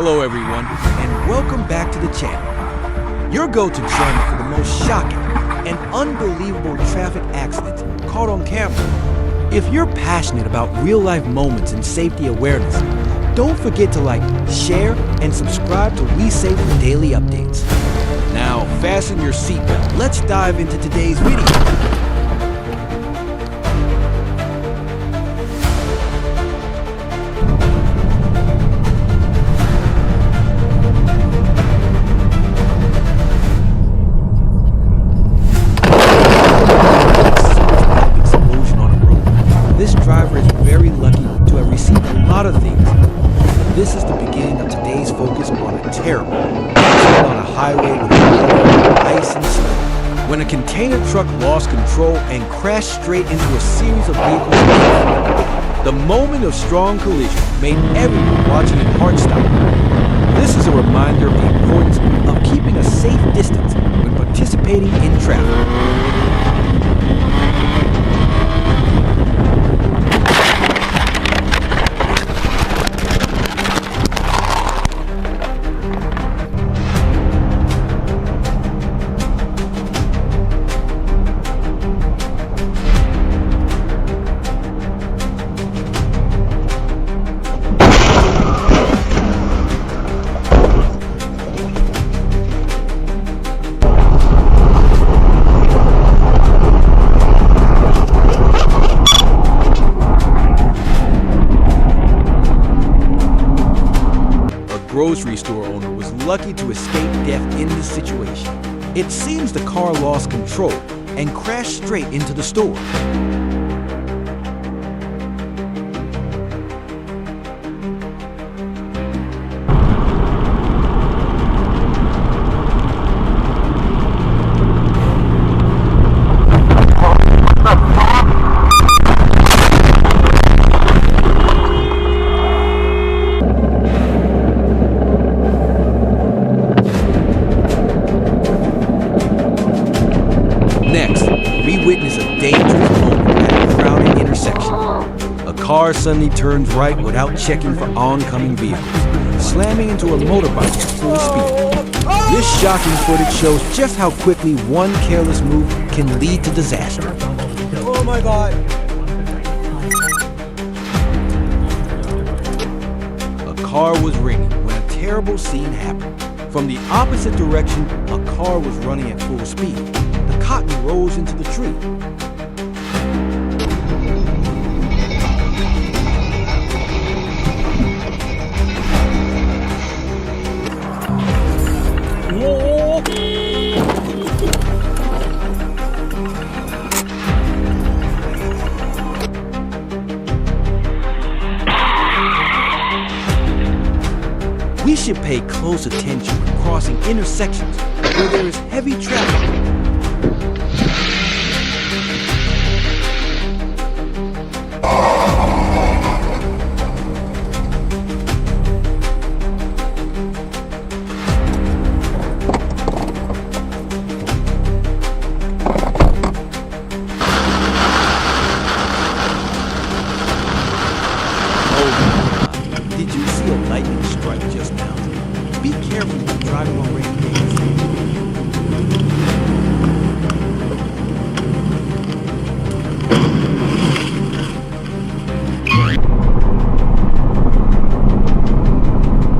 Hello everyone, and welcome back to the channel. Your go-to channel for the most shocking and unbelievable traffic accidents caught on camera. If you're passionate about real-life moments and safety awareness, don't forget to like, share, and subscribe to We Safe for daily updates. Now, fasten your seatbelt. Let's dive into today's video. This driver is very lucky to have received a lot of things. This is the beginning of today's focus on a terrible accident on a highway with ice and snow. When a container truck lost control and crashed straight into a series of vehicles. The moment of strong collision made everyone watching it heart stop. This is a reminder of the importance of keeping a safe distance when participating in traffic. Grocery store owner was lucky to escape death in this situation. It seems the car lost control and crashed straight into the store. Next, we witness a dangerous moment at a crowded intersection. A car suddenly turns right without checking for oncoming vehicles, slamming into a motorbike at full speed. This shocking footage shows just how quickly one careless move can lead to disaster. Oh my God! A car was ringing when a terrible scene happened. From the opposite direction, a car was running at full speed. The cotton rose into the tree. Whoa! We should pay close attention when crossing intersections where there is heavy traffic. Did you see a lightning strike just now? Be careful when driving on rainy days.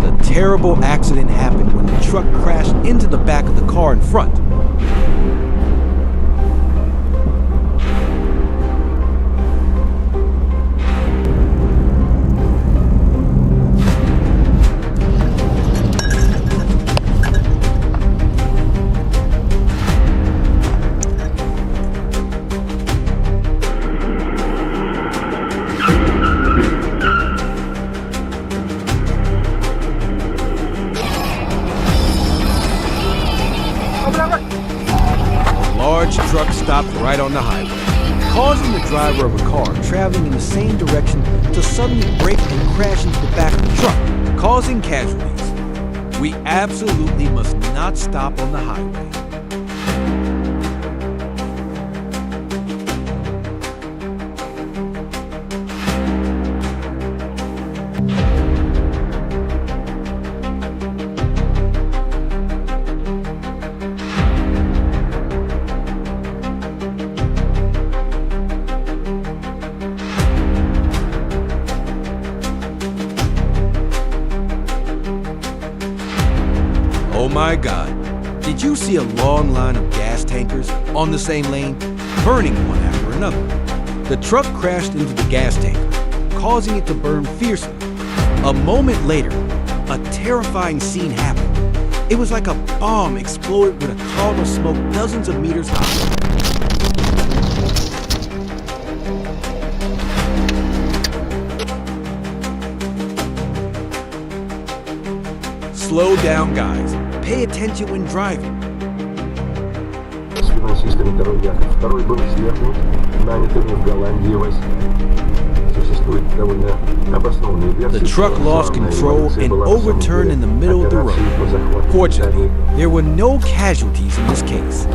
The terrible accident happened when the truck crashed into the back of the car in front. Large truck stopped right on the highway, causing the driver of a car traveling in the same direction to suddenly brake and crash into the back of the truck, causing casualties. We absolutely must not stop on the highway. Oh my God. Did you see a long line of gas tankers on the same lane, burning one after another? The truck crashed into the gas tanker, causing it to burn fiercely. A moment later, a terrifying scene happened. It was like a bomb exploded with a cloud of smoke dozens of meters high. Slow down, guys. Pay attention when driving. С финансистами второй яхты. Второй был свергнут, нанятыми в Голландии войск. Существует довольно обоснованные версии. The truck lost control and overturned in the middle of the road. Fortunately, there were no casualties in this case.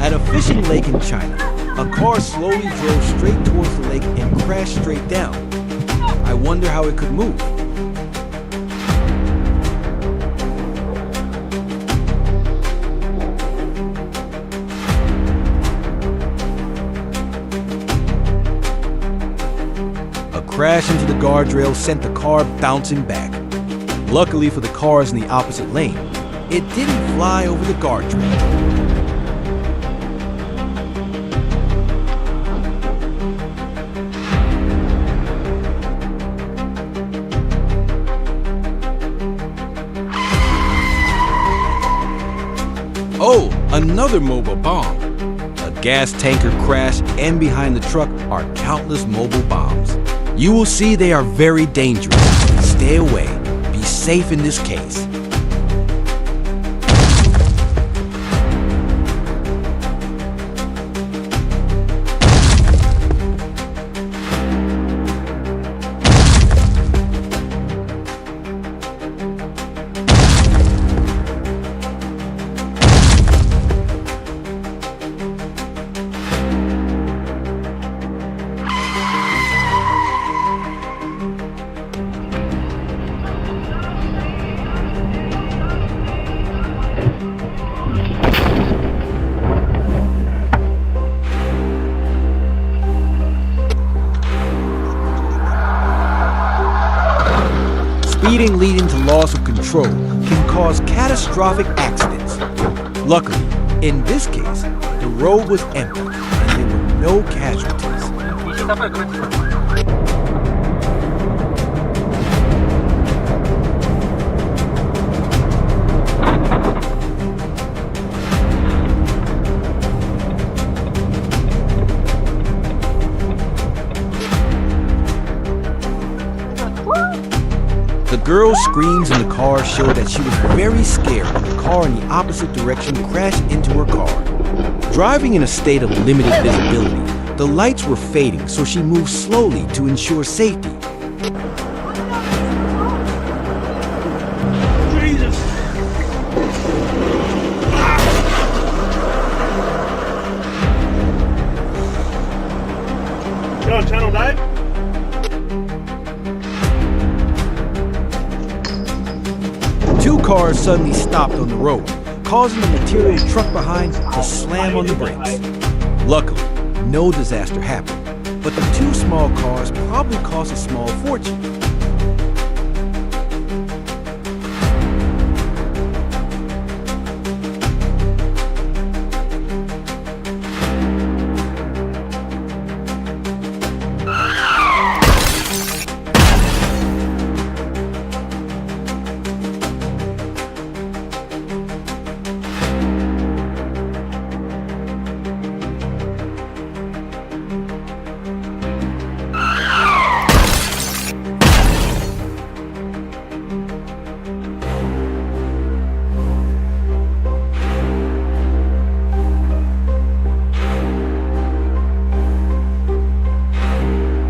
At a fishing lake in China, a car slowly drove straight towards the lake and crashed straight down. I wonder how it could move. A crash into the guardrail sent the car bouncing back. Luckily for the cars in the opposite lane, it didn't fly over the guardrail. Oh, another mobile bomb. A gas tanker crash, and behind the truck are countless mobile bombs. You will see they are very dangerous. Stay away. Be safe in this case. Speeding leading to loss of control can cause catastrophic accidents. Luckily, in this case, the road was empty and there were no casualties. The girl's screams in the car showed that she was very scared when the car in the opposite direction crashed into her car. Driving in a state of limited visibility, the lights were fading, so she moved slowly to ensure safety. Jesus! You on channel 9? Two cars suddenly stopped on the road, causing the material truck behind to slam on the brakes. Luckily, no disaster happened, but the two small cars probably cost a small fortune.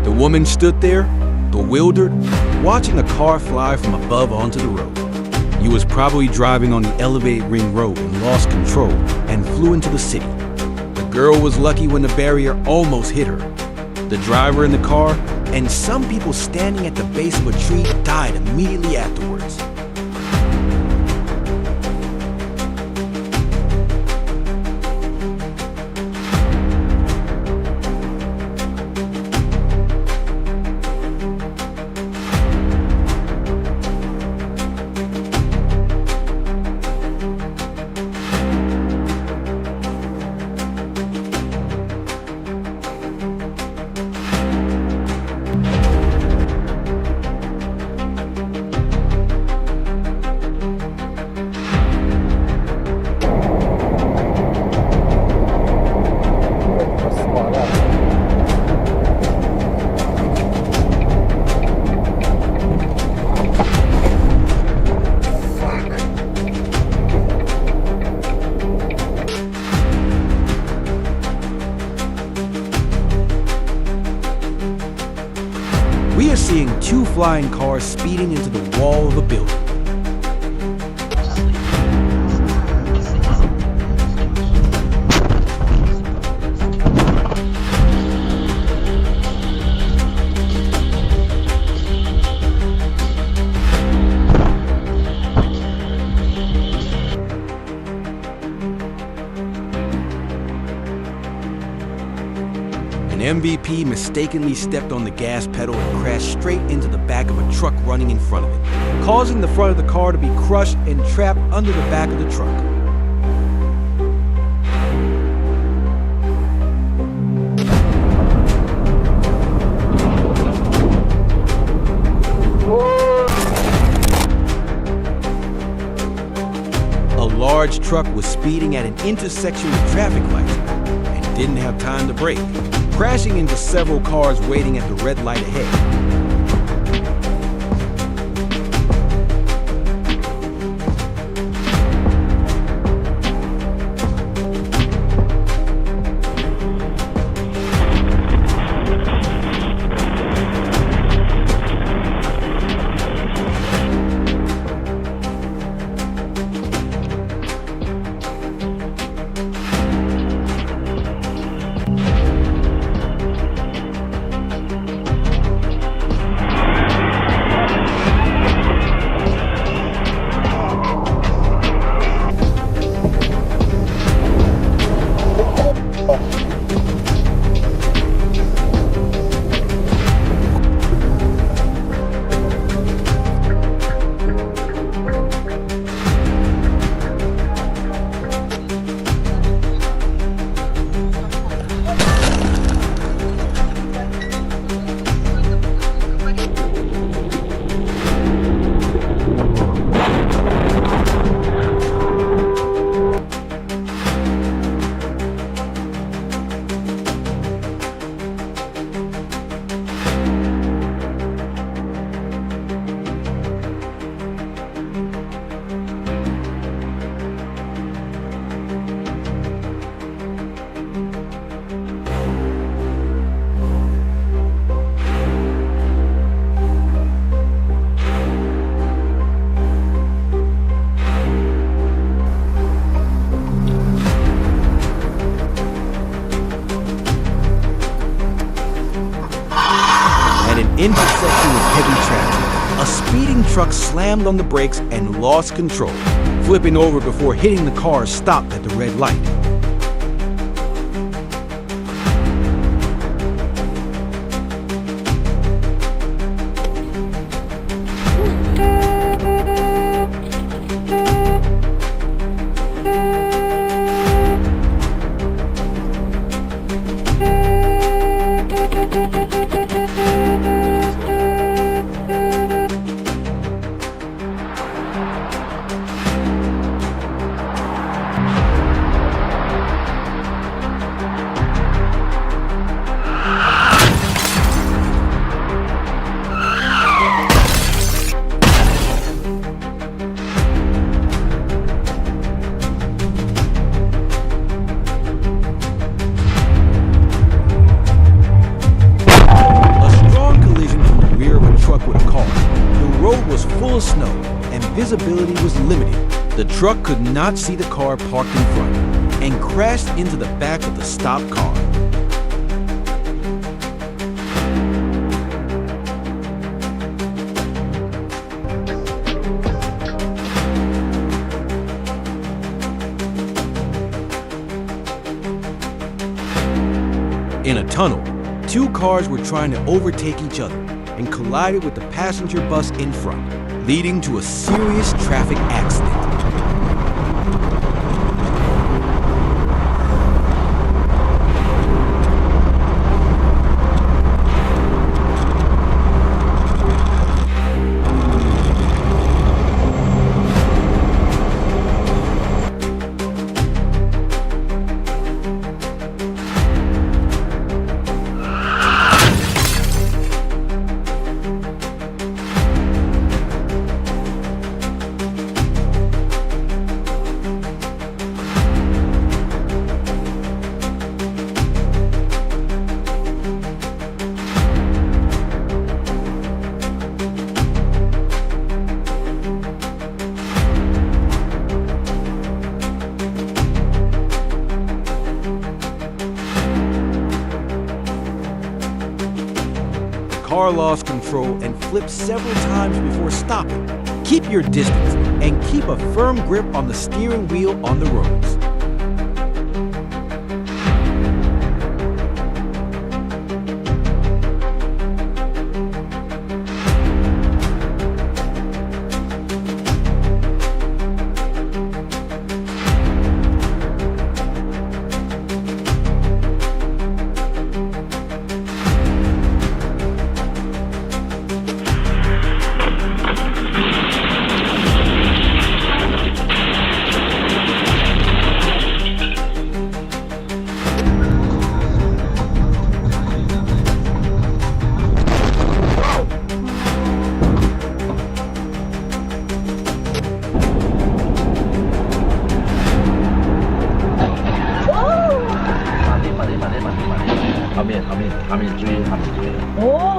The woman stood there, bewildered, watching a car fly from above onto the road. He was probably driving on the elevated ring road and lost control and flew into the city. The girl was lucky when the barrier almost hit her. The driver in the car and some people standing at the base of a tree died immediately afterwards. We are seeing two flying cars speeding into the wall of a building. An MVP mistakenly stepped on the gas pedal and crashed straight into the back of a truck running in front of it, causing the front of the car to be crushed and trapped under the back of the truck. A large truck was speeding at an intersection with traffic lights and didn't have time to brake, crashing into several cars waiting at the red light ahead. Intersection with heavy traffic, a speeding truck slammed on the brakes and lost control, flipping over before hitting the car stopped at the red light. Full of snow and visibility was limited. The truck could not see the car parked in front and crashed into the back of the stopped car. Two cars were trying to overtake each other and collided with the passenger bus in front, leading to a serious traffic accident. The car lost control and flipped several times before stopping. Keep your distance and keep a firm grip on the steering wheel on the roads. 오.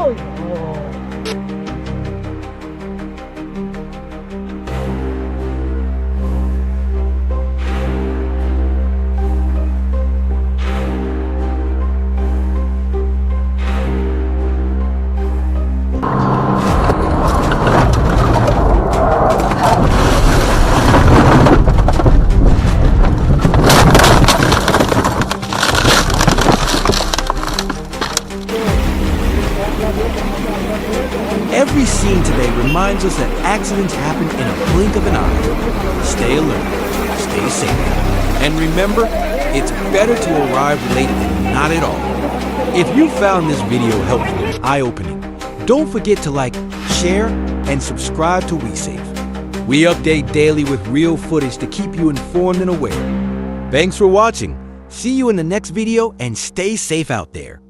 Every scene today reminds us that accidents happen in a blink of an eye. Stay alert, stay safe, and remember, it's better to arrive late than not at all. If you found this video helpful and eye-opening, don't forget to like, share, and subscribe to WeSafe. We update daily with real footage to keep you informed and aware. Thanks for watching. See you in the next video and stay safe out there.